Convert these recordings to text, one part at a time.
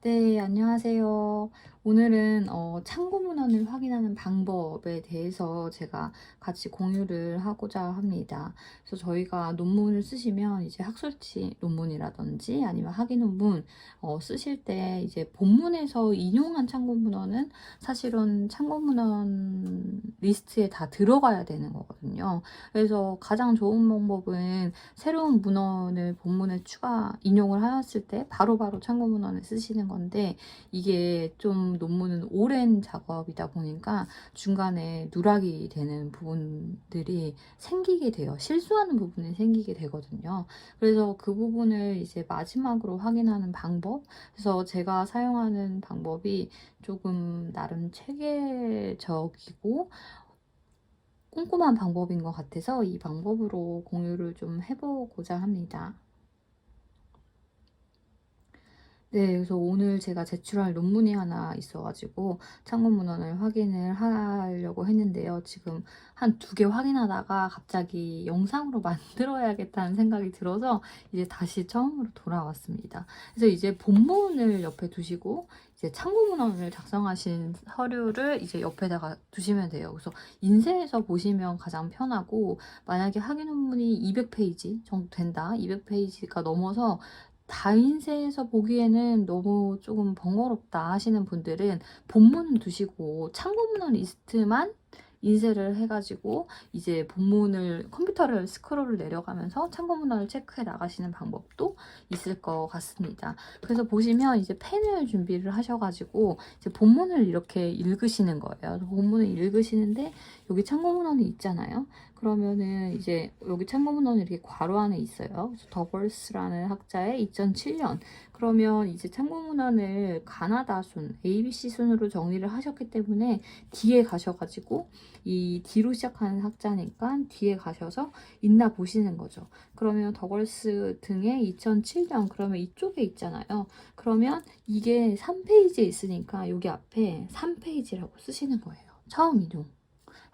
네, 안녕하세요. 오늘은 참고 문헌을 확인하는 방법에 대해서 제가 같이 공유를 하고자 합니다. 그래서 저희가 논문을 쓰시면 이제 학술지 논문이라든지 아니면 학위 논문 쓰실 때 이제 본문에서 인용한 참고 문헌은 사실은 참고 문헌 리스트에 다 들어가야 되는 거거든요. 그래서 가장 좋은 방법은 새로운 문헌을 본문에 추가 인용을 하였을 때 바로바로 참고 문헌을 쓰시는 건데, 이게 좀 논문은 오랜 작업이다 보니까 중간에 누락이 되는 부분들이 생기게 돼요. 실수하는 부분이 생기게 되거든요. 그래서 그 부분을 이제 마지막으로 확인하는 방법, 그래서 제가 사용하는 방법이 조금 나름 체계적이고 꼼꼼한 방법인 것 같아서 이 방법으로 공유를 좀 해보고자 합니다. 네, 그래서 오늘 제가 제출할 논문이 하나 있어가지고 참고 문헌을 확인을 하려고 했는데요. 지금 한 2개 확인하다가 갑자기 영상으로 만들어야겠다는 생각이 들어서 이제 다시 처음으로 돌아왔습니다. 그래서 이제 본문을 옆에 두시고 이제 참고 문헌을 작성하신 서류를 이제 옆에다가 두시면 돼요. 그래서 인쇄해서 보시면 가장 편하고, 만약에 학위 논문이 200페이지 정도 된다, 200페이지가 넘어서 다인쇄해서 보기에는 너무 조금 번거롭다 하시는 분들은 본문 두시고 참고문헌 리스트만 인쇄를 해가지고 이제 본문을 컴퓨터를 스크롤을 내려가면서 참고문헌을 체크해 나가시는 방법도 있을 것 같습니다. 그래서 보시면 이제 펜을 준비를 하셔가지고 이제 본문을 이렇게 읽으시는 거예요. 본문을 읽으시는데 여기 참고문헌이 있잖아요. 그러면은 이제 여기 참고문헌이 이렇게 괄호 안에 있어요. 그래서 더벌스라는 학자의 2007년. 그러면 이제 참고문헌을 가나다 순, ABC 순으로 정리를 하셨기 때문에 뒤에 가셔가지고 이 D로 시작하는 학자니까 뒤에 가셔서 있나 보시는 거죠. 그러면 더걸스 등의 2007년, 그러면 이쪽에 있잖아요. 그러면 이게 3페이지에 있으니까 여기 앞에 3페이지라고 쓰시는 거예요. 처음 인용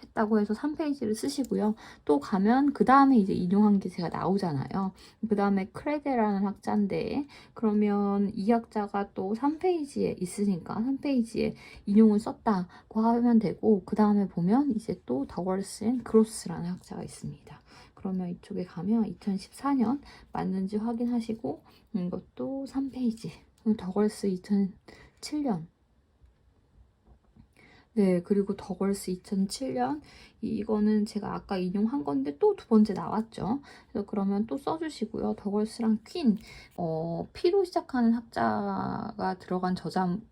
했다고 해서 3페이지를 쓰시고요. 또 가면 그 다음에 이제 인용한 게 제가 나오잖아요. 그 다음에 크레데라는 학자인데, 그러면 이 학자가 또 3페이지에 있으니까 3페이지에 인용을 썼다고 하면 되고, 그 다음에 보면 이제 또 더월스 앤 그로스라는 학자가 있습니다. 그러면 이쪽에 가면 2014년 맞는지 확인하시고, 이것도 3페이지. 더걸스 2007년. 네, 그리고 더걸스 2007년, 이거는 제가 아까 인용한 건데 또 2번째 나왔죠. 그래서 그러면 또 써주시고요. 더걸스랑 퀸, P로 시작하는 학자가 들어간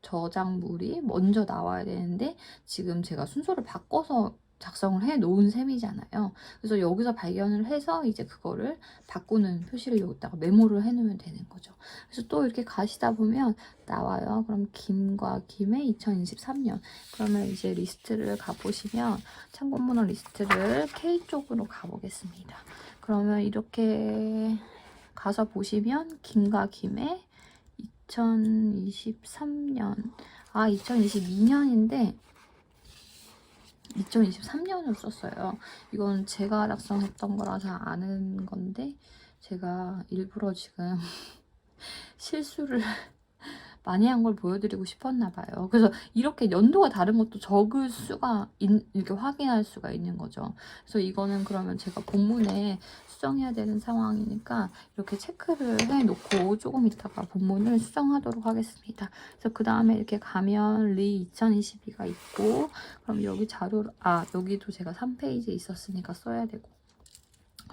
저작물이 먼저 나와야 되는데 지금 제가 순서를 바꿔서 작성을 해 놓은 셈이잖아요. 그래서 여기서 발견을 해서 이제 그거를 바꾸는 표시를 여기다가 메모를 해 놓으면 되는 거죠. 그래서 또 이렇게 가시다 보면 나와요. 그럼 김과 김의 2023년. 그러면 이제 리스트를 가보시면 참고문헌 리스트를 K 쪽으로 가보겠습니다. 그러면 이렇게 가서 보시면 김과 김의 2023년, 2022년인데 2023년으로 썼어요. 이건 제가 작성했던 거라서 아는 건데 제가 일부러 지금 실수를 많이 한 걸 보여드리고 싶었나 봐요. 그래서 이렇게 연도가 다른 것도 적을 수가 이렇게 확인할 수가 있는 거죠. 그래서 이거는 그러면 제가 본문에 수정해야 되는 상황이니까 이렇게 체크를 해놓고 조금 있다가 본문을 수정하도록 하겠습니다. 그래서 그 다음에 이렇게 가면 리 2022가 있고, 그럼 여기 자료를 여기도 제가 3페이지에 있었으니까 써야 되고,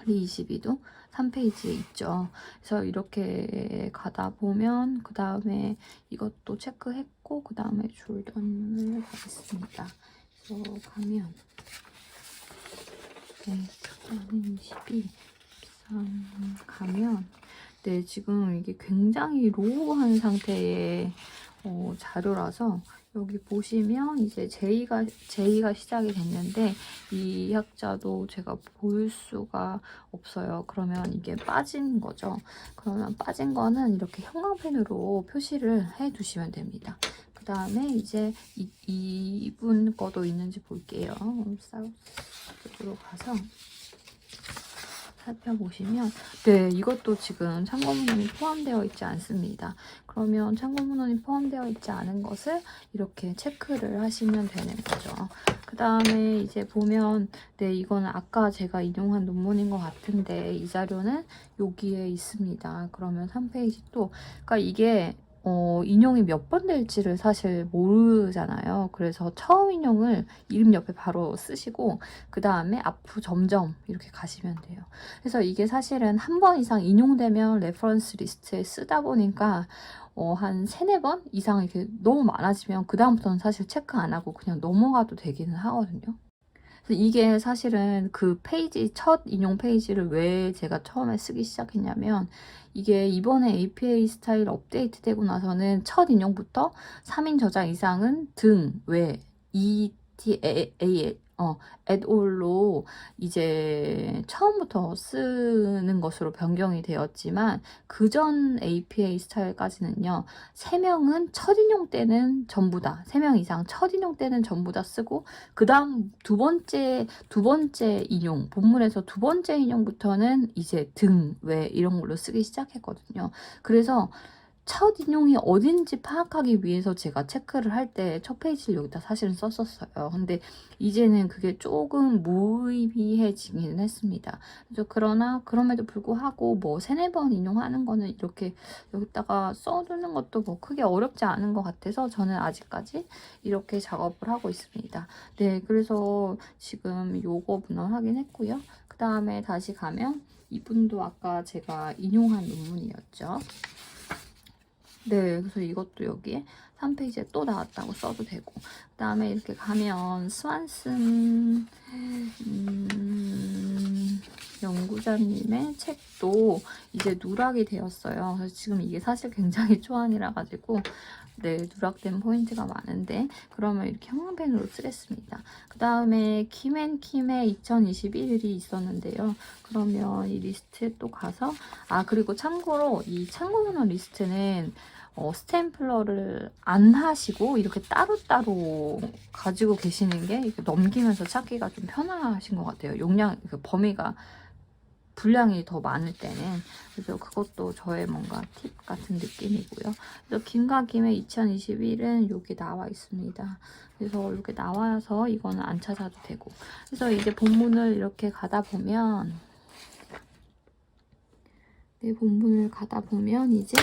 리 22도 3페이지에 있죠. 그래서 이렇게 가다 보면 그 다음에 이것도 체크했고, 그 다음에 졸던을 가겠습니다. 그래서 가면 네, 22 가면 네, 지금 이게 굉장히 로우한 상태의 자료라서 여기 보시면 이제 제의가 시작이 됐는데 이 학자도 제가 볼 수가 없어요. 그러면 이게 빠진 거죠. 그러면 빠진 거는 이렇게 형광펜으로 표시를 해 두시면 됩니다. 그 다음에 이제 이분 거도 있는지 볼게요. 사우스로 가서 살펴보시면 네, 이것도 지금 참고문헌이 포함되어 있지 않습니다. 그러면 참고문헌이 포함되어 있지 않은 것을 이렇게 체크를 하시면 되는 거죠. 그 다음에 이제 보면 네, 이거는 아까 제가 인용한 논문인 것 같은데 이 자료는 여기에 있습니다. 그러면 3페이지 또 그러니까 이게 인용이 몇 번 될지를 사실 모르잖아요. 그래서 처음 인용을 이름 옆에 바로 쓰시고 그 다음에 앞으로 점점 이렇게 가시면 돼요. 그래서 이게 사실은 한 번 이상 인용되면 레퍼런스 리스트에 쓰다 보니까 한 3-4번 이상 이렇게 너무 많아지면 그 다음부터는 사실 체크 안 하고 그냥 넘어가도 되기는 하거든요. 그래서 이게 사실은 그 페이지, 첫 인용 페이지를 왜 제가 처음에 쓰기 시작했냐면 이게 이번에 APA 스타일 업데이트 되고 나서는 첫 인용부터 3인 저자 이상은 등, 외, ETA, at all로 이제 처음부터 쓰는 것으로 변경이 되었지만 그전 APA 스타일까지는요. 3명은 첫 인용 때는 전부 다, 3명 이상 첫 인용 때는 전부 다 쓰고 그 다음 두 번째 인용, 본문에서 두 번째 인용부터는 이제 등, 외 이런 걸로 쓰기 시작했거든요. 그래서 첫 인용이 어딘지 파악하기 위해서 제가 체크를 할 때 첫 페이지를 여기다 사실은 썼었어요. 근데 이제는 그게 조금 무의미해지기는 했습니다. 그래서 그럼에도 불구하고 뭐 3-4번 인용하는 거는 이렇게 여기다가 써두는 것도 뭐 크게 어렵지 않은 것 같아서 저는 아직까지 이렇게 작업을 하고 있습니다. 네, 그래서 지금 요거 문헌 확인했고요. 그 다음에 다시 가면 이분도 아까 제가 인용한 논문이었죠. 네, 그래서 이것도 여기에 3페이지에 또 나왔다고 써도 되고 그 다음에 이렇게 가면 스완슨 연구자님의 책도 이제 누락이 되었어요. 그래서 지금 이게 사실 굉장히 초안이라 가지고 네, 누락된 포인트가 많은데 그러면 이렇게 형광펜으로 쓰겠습니다. 그 다음에 킴의 2021일이 있었는데요. 그러면 이 리스트에 또 가서 그리고 참고로 이 참고문헌 리스트는 스탬플러를 안 하시고 이렇게 따로따로 가지고 계시는 게 이렇게 넘기면서 찾기가 좀 편하신 것 같아요. 용량, 그 범위가 분량이 더 많을 때는. 그래서 그것도 저의 뭔가 팁 같은 느낌이고요. 그래서 김과 김의 2021은 여기 나와 있습니다. 그래서 이렇게 나와서 이거는 안 찾아도 되고. 그래서 이제 본문을 이렇게 가다 보면 이제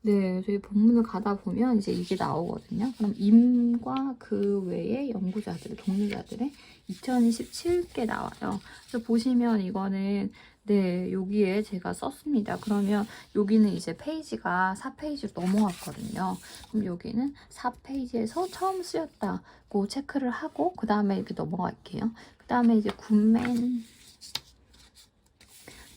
네, 저희 본문을 가다 보면 이제 이게 나오거든요. 그럼 임과 그 외의 연구자들, 동료자들의 2027개 나와요. 그래서 보시면 이거는 네, 여기에 제가 썼습니다. 그러면 여기는 이제 페이지가 4페이지로 넘어갔거든요. 그럼 여기는 4페이지에서 처음 쓰였다고 체크를 하고 그 다음에 이렇게 넘어갈게요. 그 다음에 이제 굿맨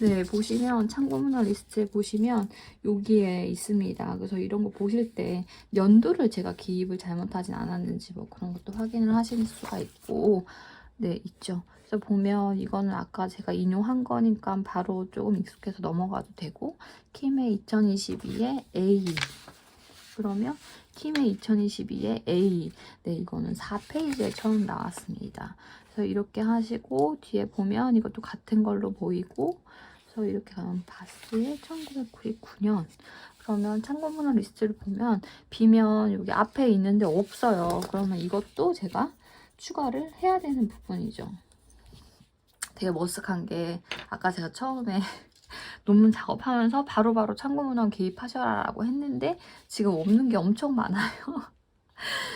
네, 보시면 참고문헌 리스트에 보시면 여기에 있습니다. 그래서 이런 거 보실 때 연도를 제가 기입을 잘못하진 않았는지 뭐 그런 것도 확인을 하실 수가 있고 네, 있죠. 그래서 보면 이거는 아까 제가 인용한 거니까 바로 조금 익숙해서 넘어가도 되고 킴의 2022에 A 그러면 킴의 2022에 A 네, 이거는 4페이지에 처음 나왔습니다. 그래서 이렇게 하시고 뒤에 보면 이것도 같은 걸로 보이고 그래서 이렇게 가면 바스의 1999년 그러면 참고문헌 리스트를 보면 비면 여기 앞에 있는데 없어요. 그러면 이것도 제가 추가를 해야 되는 부분이죠. 되게 머쓱한 게 아까 제가 처음에 논문 작업하면서 바로바로 참고문헌 개입하셔라라고 했는데 지금 없는 게 엄청 많아요.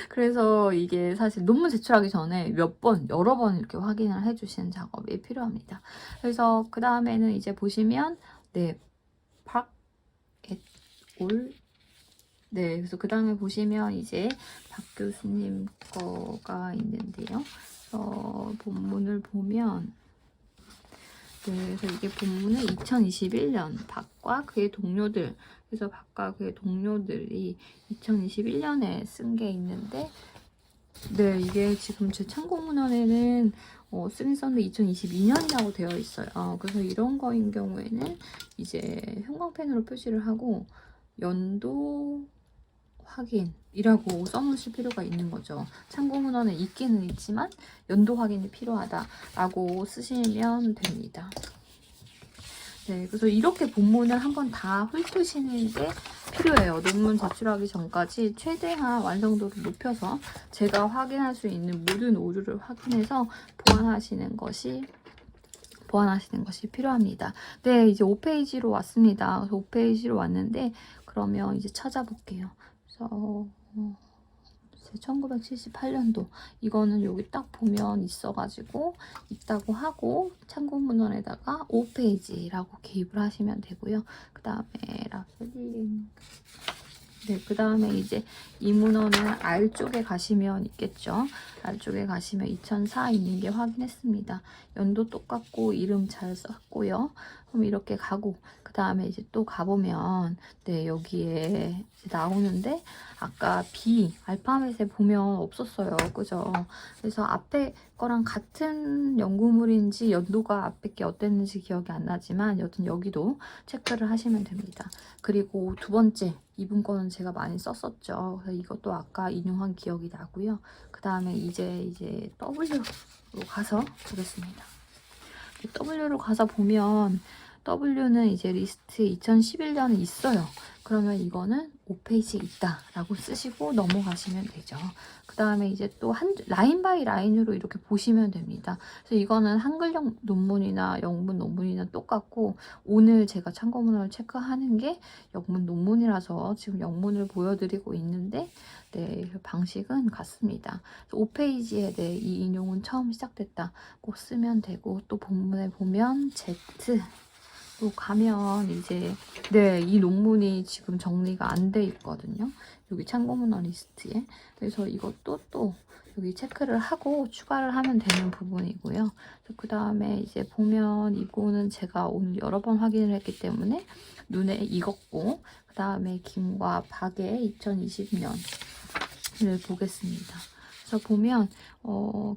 그래서 이게 사실 논문 제출하기 전에 여러 번 이렇게 확인을 해주시는 작업이 필요합니다. 그래서 그 다음에는 이제 보시면 네, 박 et al. 네, 그래서 그 다음에 보시면 이제 박 교수님 거가 있는데요. 본문을 보면 네, 그래서 이게 본문은 2021년 박과 그의 동료들 그래서 박과 그의 동료들이 2021년에 쓴 게 있는데 네, 이게 지금 제 참고문헌에는 쓰긴 썼는데 2022년이라고 되어 있어요. 그래서 이런 거인 경우에는 이제 형광펜으로 표시를 하고 연도 확인이라고 써놓으실 필요가 있는 거죠. 참고 문헌에 있기는 있지만 연도 확인이 필요하다라고 쓰시면 됩니다. 네, 그래서 이렇게 본문을 한번 다 훑으시는 게 필요해요. 논문 제출하기 전까지 최대한 완성도를 높여서 제가 확인할 수 있는 모든 오류를 확인해서 보완하시는 것이 필요합니다. 네, 이제 5페이지로 왔습니다. 그래서 5페이지로 왔는데 그러면 이제 찾아볼게요. 그래서 1978년도 이거는 여기 딱 보면 있어가지고 있다고 하고 참고문헌에다가 5페이지라고 기입을 하시면 되고요. 그 다음에 라벨링 네, 그 다음에 이제 이 문헌은 R 쪽에 가시면 있겠죠. R 쪽에 가시면 2004 있는 게 확인했습니다. 연도 똑같고 이름 잘 썼고요. 그럼 이렇게 가고 그 다음에 이제 또 가보면 네, 여기에 이제 나오는데 아까 B 알파벳에 보면 없었어요. 그죠? 그래서 앞에 거랑 같은 연구물인지 연도가 앞에 게 어땠는지 기억이 안 나지만 여튼 여기도 체크를 하시면 됩니다. 그리고 두 번째 이분 거는 제가 많이 썼었죠. 그래서 이것도 아까 인용한 기억이 나고요. 그 다음에 이제 W로 가서 보겠습니다. W로 가서 보면 W는 이제 리스트 2011년은 있어요. 그러면 이거는 5페이지 있다라고 쓰시고 넘어가시면 되죠. 그 다음에 이제 또 라인 바이 라인으로 이렇게 보시면 됩니다. 그래서 이거는 한글용 논문이나 영문 논문이나 똑같고 오늘 제가 참고문헌을 체크하는 게 영문 논문이라서 지금 영문을 보여드리고 있는데 네, 방식은 같습니다. 5페이지에 네, 이 인용은 처음 시작됐다고 쓰면 되고 또 본문에 보면 Z 또 가면 이제 네, 이 논문이 지금 정리가 안 돼 있거든요. 여기 참고문헌 리스트에. 그래서 이것도 또 여기 체크를 하고 추가를 하면 되는 부분이고요. 그 다음에 이제 보면 이거는 제가 오늘 여러 번 확인을 했기 때문에 눈에 익었고 그 다음에 김과 박의 2020년을 보겠습니다. 그래서 보면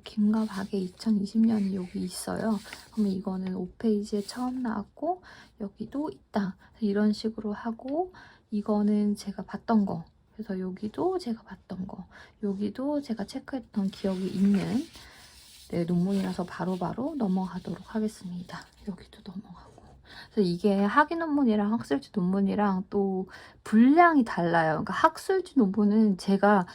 김과 박의 2020년이 여기 있어요. 그러면 이거는 5페이지에 처음 나왔고 여기도 있다. 이런 식으로 하고 이거는 제가 봤던 거. 그래서 여기도 제가 봤던 거. 여기도 제가 체크했던 기억이 있는 네, 논문이라서 바로바로 넘어가도록 하겠습니다. 여기도 넘어가고. 그래서 이게 학위 논문이랑 학술지 논문이랑 또 분량이 달라요. 그러니까 학술지 논문은 제가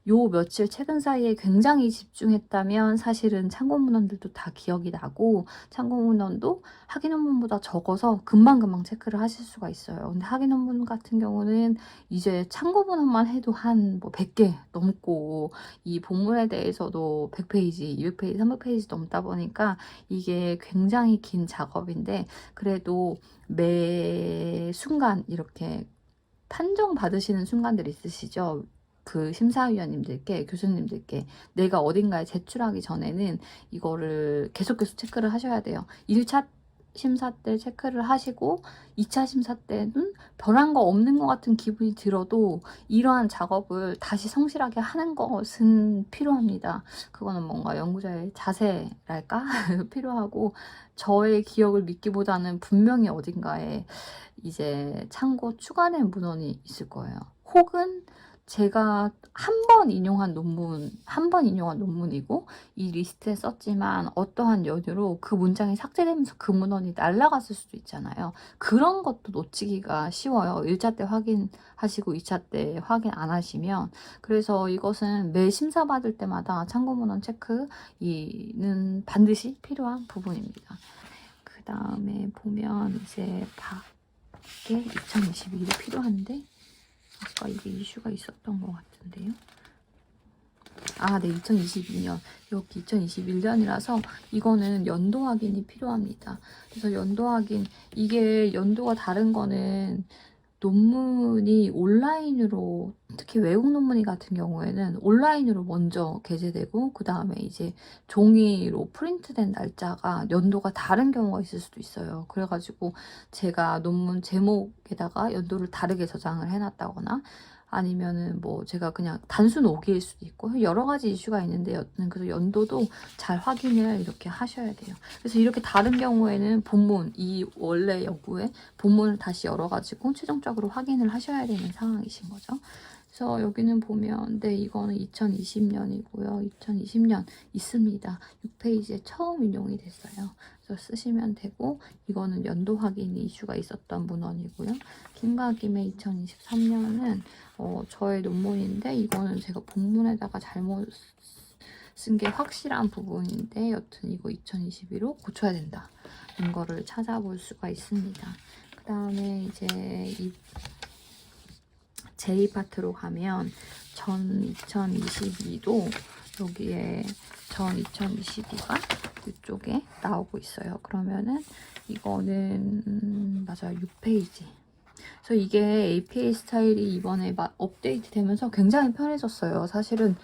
요 며칠 최근 사이에 굉장히 집중했다면 사실은 참고문헌들도 다 기억이 나고 참고문헌도 학위 논문보다 적어서 금방금방 체크를 하실 수가 있어요. 근데 학위 논문 같은 경우는 이제 참고문헌만 해도 한 뭐 100개 넘고 이 본문에 대해서도 100페이지, 200페이지, 300페이지 넘다 보니까 이게 굉장히 긴 작업인데 그래도 매 순간 이렇게 판정 받으시는 순간들 있으시죠? 그 심사위원님들께 교수님들께 내가 어딘가에 제출하기 전에는 이거를 계속 체크를 하셔야 돼요. 1차 심사 때 체크를 하시고 2차 심사 때는 변한 거 없는 것 같은 기분이 들어도 이러한 작업을 다시 성실하게 하는 것은 필요합니다. 그거는 뭔가 연구자의 자세랄까? 필요하고 저의 기억을 믿기보다는 분명히 어딘가에 이제 참고 추가된 문헌이 있을 거예요. 혹은 제가 한 번 인용한 논문이고 이 리스트에 썼지만 어떠한 연유로 그 문장이 삭제되면서 그 문헌이 날아갔을 수도 있잖아요. 그런 것도 놓치기가 쉬워요. 1차 때 확인하시고 2차 때 확인 안 하시면. 그래서 이것은 매 심사 받을 때마다 참고문헌 체크는 반드시 필요한 부분입니다. 그 다음에 보면 이제 밖에 2022도 필요한데 아까 이게 이슈가 있었던 것 같은데요. 아, 네, 2022년. 여기 2021년이라서 이거는 연도 확인이 필요합니다. 그래서 연도 확인, 이게 연도가 다른 거는 논문이 온라인으로, 특히 외국 논문 같은 경우에는 온라인으로 먼저 게재되고 그 다음에 이제 종이로 프린트된 날짜가 연도가 다른 경우가 있을 수도 있어요. 그래가지고 제가 논문 제목에다가 연도를 다르게 저장을 해놨다거나 아니면은 뭐 제가 그냥 단순 오기일 수도 있고 여러 가지 이슈가 있는데 여튼 그래서 연도도 잘 확인을 이렇게 하셔야 돼요. 그래서 이렇게 다른 경우에는 본문, 이 원래 연구의 본문을 다시 열어가지고 최종적으로 확인을 하셔야 되는 상황이신 거죠. 그래서 여기는 보면 네, 이거는 2020년이고요. 2020년 있습니다. 6페이지에 처음 인용이 됐어요. 그래서 쓰시면 되고, 이거는 연도 확인 이슈가 있었던 문헌이고요. 김과 김의 2023년은 저의 논문인데, 이거는 제가 본문에다가 잘못 쓴 게 확실한 부분인데, 여튼 이거 2022로 고쳐야 된다. 이거를 찾아볼 수가 있습니다. 그 다음에 이제 이 J파트로 가면 전 2022도 여기에 전 2022가 이쪽에 나오고 있어요. 그러면은 이거는 맞아요. 6페이지. 그래서 이게 APA 스타일이 이번에 업데이트 되면서 굉장히 편해졌어요. 사실은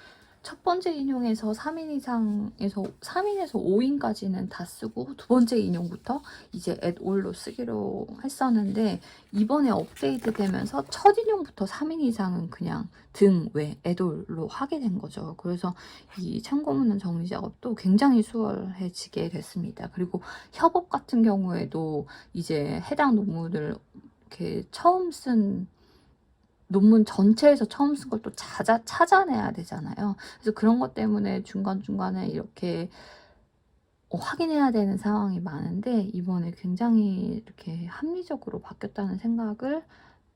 첫 번째 인용에서 3인 이상에서 3인에서 5인까지는 다 쓰고, 두 번째 인용부터 이제 앳올로 쓰기로 했었는데, 이번에 업데이트 되면서 첫 인용부터 3인 이상은 그냥 등 외 앳올로 하게 된 거죠. 그래서 이 참고문헌 정리 작업도 굉장히 수월해지게 됐습니다. 그리고 협업 같은 경우에도 이제 해당 논문을 이렇게 처음 쓴 논문 전체에서 처음 쓴 걸 또 찾아내야 되잖아요. 그래서 그런 것 때문에 중간중간에 이렇게 확인해야 되는 상황이 많은데, 이번에 굉장히 이렇게 합리적으로 바뀌었다는 생각을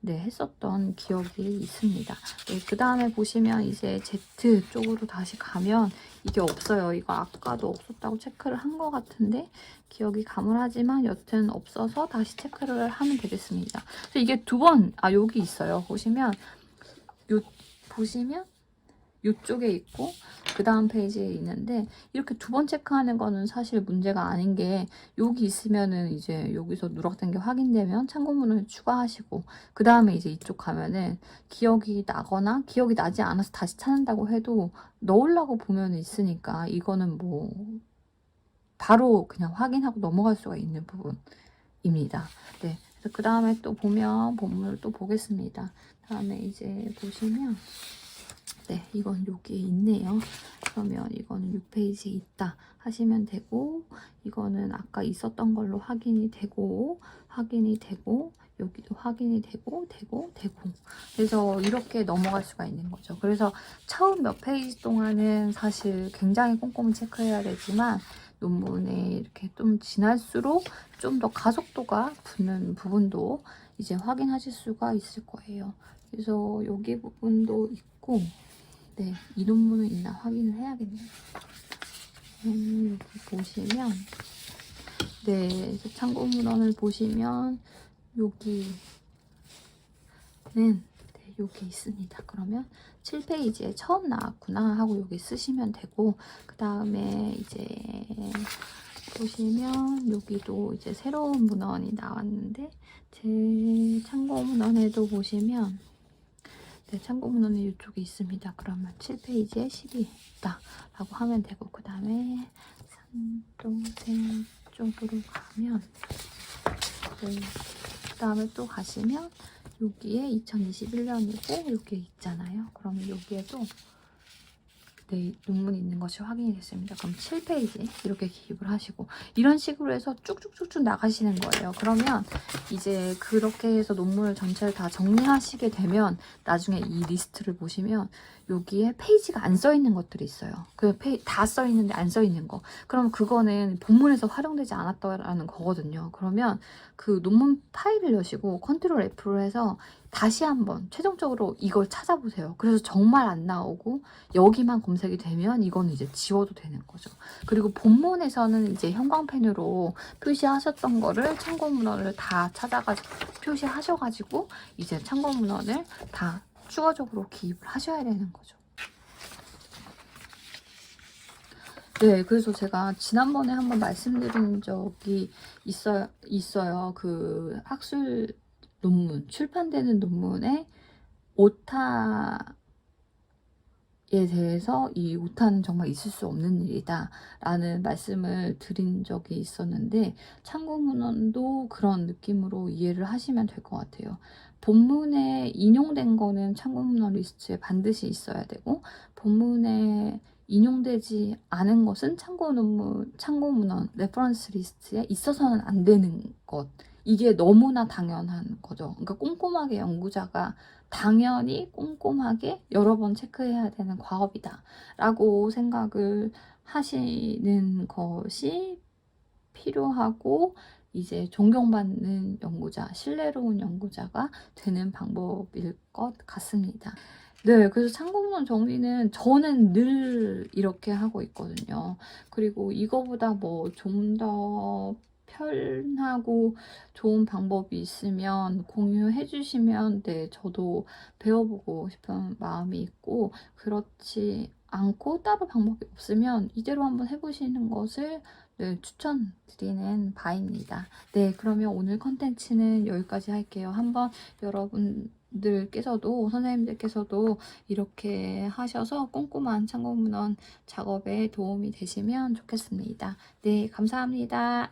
했었던 기억이 있습니다. 그 다음에 보시면 이제 Z 쪽으로 다시 가면 이게 없어요. 이거 아까도 없었다고 체크를 한 것 같은데 기억이 가물하지만 여튼 없어서 다시 체크를 하면 되겠습니다. 그래서 이게 두 번, 여기 있어요. 보시면 이쪽에 있고 그 다음 페이지에 있는데, 이렇게 두 번 체크하는 거는 사실 문제가 아닌 게, 여기 있으면은 이제 여기서 누락된 게 확인되면 참고문을 추가하시고, 그 다음에 이제 이쪽 가면은 기억이 나거나 기억이 나지 않아서 다시 찾는다고 해도 넣으려고 보면 있으니까, 이거는 뭐 바로 그냥 확인하고 넘어갈 수가 있는 부분입니다. 네. 그래서 그 다음에 또 보면 본문을 또 보겠습니다. 다음에 이제 보시면 네, 이건 여기에 있네요. 그러면 이거는 6페이지에 있다 하시면 되고, 이거는 아까 있었던 걸로 확인이 되고, 여기도 확인이 되고. 그래서 이렇게 넘어갈 수가 있는 거죠. 그래서 처음 몇 페이지 동안은 사실 굉장히 꼼꼼히 체크해야 되지만, 논문에 이렇게 좀 지날수록 좀 더 가속도가 붙는 부분도 이제 확인하실 수가 있을 거예요. 그래서 여기 부분도 있고, 네, 이 논문은 있나 확인을 해야겠네요. 여기 보시면, 네, 참고문헌을 보시면 여기는 여기 있습니다. 그러면 7페이지에 처음 나왔구나 하고 여기 쓰시면 되고, 그 다음에 이제 보시면 여기도 이제 새로운 문헌이 나왔는데, 제 참고문헌에도 보시면 참고문헌이 이쪽에 있습니다. 그러면 7페이지에 10이 있다 라고 하면 되고, 그 다음에 산동생 쪽으로 가면, 그 다음에 또 가시면 여기에 2021년이고 여기에 있잖아요. 그러면 여기에도 논문이 있는 것이 확인이 됐습니다. 그럼 7페이지 이렇게 기입을 하시고, 이런 식으로 해서 쭉쭉쭉쭉 나가시는 거예요. 그러면 이제 그렇게 해서 논문을 전체를 다 정리하시게 되면 나중에 이 리스트를 보시면 여기에 페이지가 안 써 있는 것들이 있어요. 다 써 있는데 안 써 있는 거. 그럼 그거는 본문에서 활용되지 않았다라는 거거든요. 그러면 그 논문 파일을 여시고 컨트롤 F로 해서 다시 한번 최종적으로 이걸 찾아보세요. 그래서 정말 안 나오고 여기만 검색이 되면 이거는 이제 지워도 되는 거죠. 그리고 본문에서는 이제 형광펜으로 표시하셨던 거를 참고문헌을 다 찾아가지고 표시하셔가지고 이제 참고문헌을 다 추가적으로 기입을 하셔야 되는 거죠. 네, 그래서 제가 지난번에 한번 말씀드린 적이 있어요. 그 학술 논문, 출판되는 논문에 오타에 대해서 이 오타는 정말 있을 수 없는 일이다 라는 말씀을 드린 적이 있었는데, 참고문헌도 그런 느낌으로 이해를 하시면 될 것 같아요. 본문에 인용된 거는 참고문헌 리스트에 반드시 있어야 되고, 본문에 인용되지 않은 것은 참고문헌 레퍼런스 리스트에 있어서는 안 되는 것 이게 너무나 당연한 거죠. 그러니까 꼼꼼하게 연구자가 당연히 꼼꼼하게 여러 번 체크해야 되는 과업이다라고 생각을 하시는 것이 필요하고 이제 존경받는 연구자, 신뢰로운 연구자가 되는 방법일 것 같습니다. 네, 그래서 참고문 정리는 저는 늘 이렇게 하고 있거든요. 그리고 이거보다 뭐 좀 더 편하고 좋은 방법이 있으면 공유해 주시면 네, 저도 배워보고 싶은 마음이 있고, 그렇지 않고 따로 방법이 없으면 이대로 한번 해보시는 것을 네, 추천드리는 바입니다. 네, 그러면 오늘 컨텐츠는 여기까지 할게요. 한번 여러분들께서도, 선생님들께서도 이렇게 하셔서 꼼꼼한 참고문헌 작업에 도움이 되시면 좋겠습니다. 네, 감사합니다.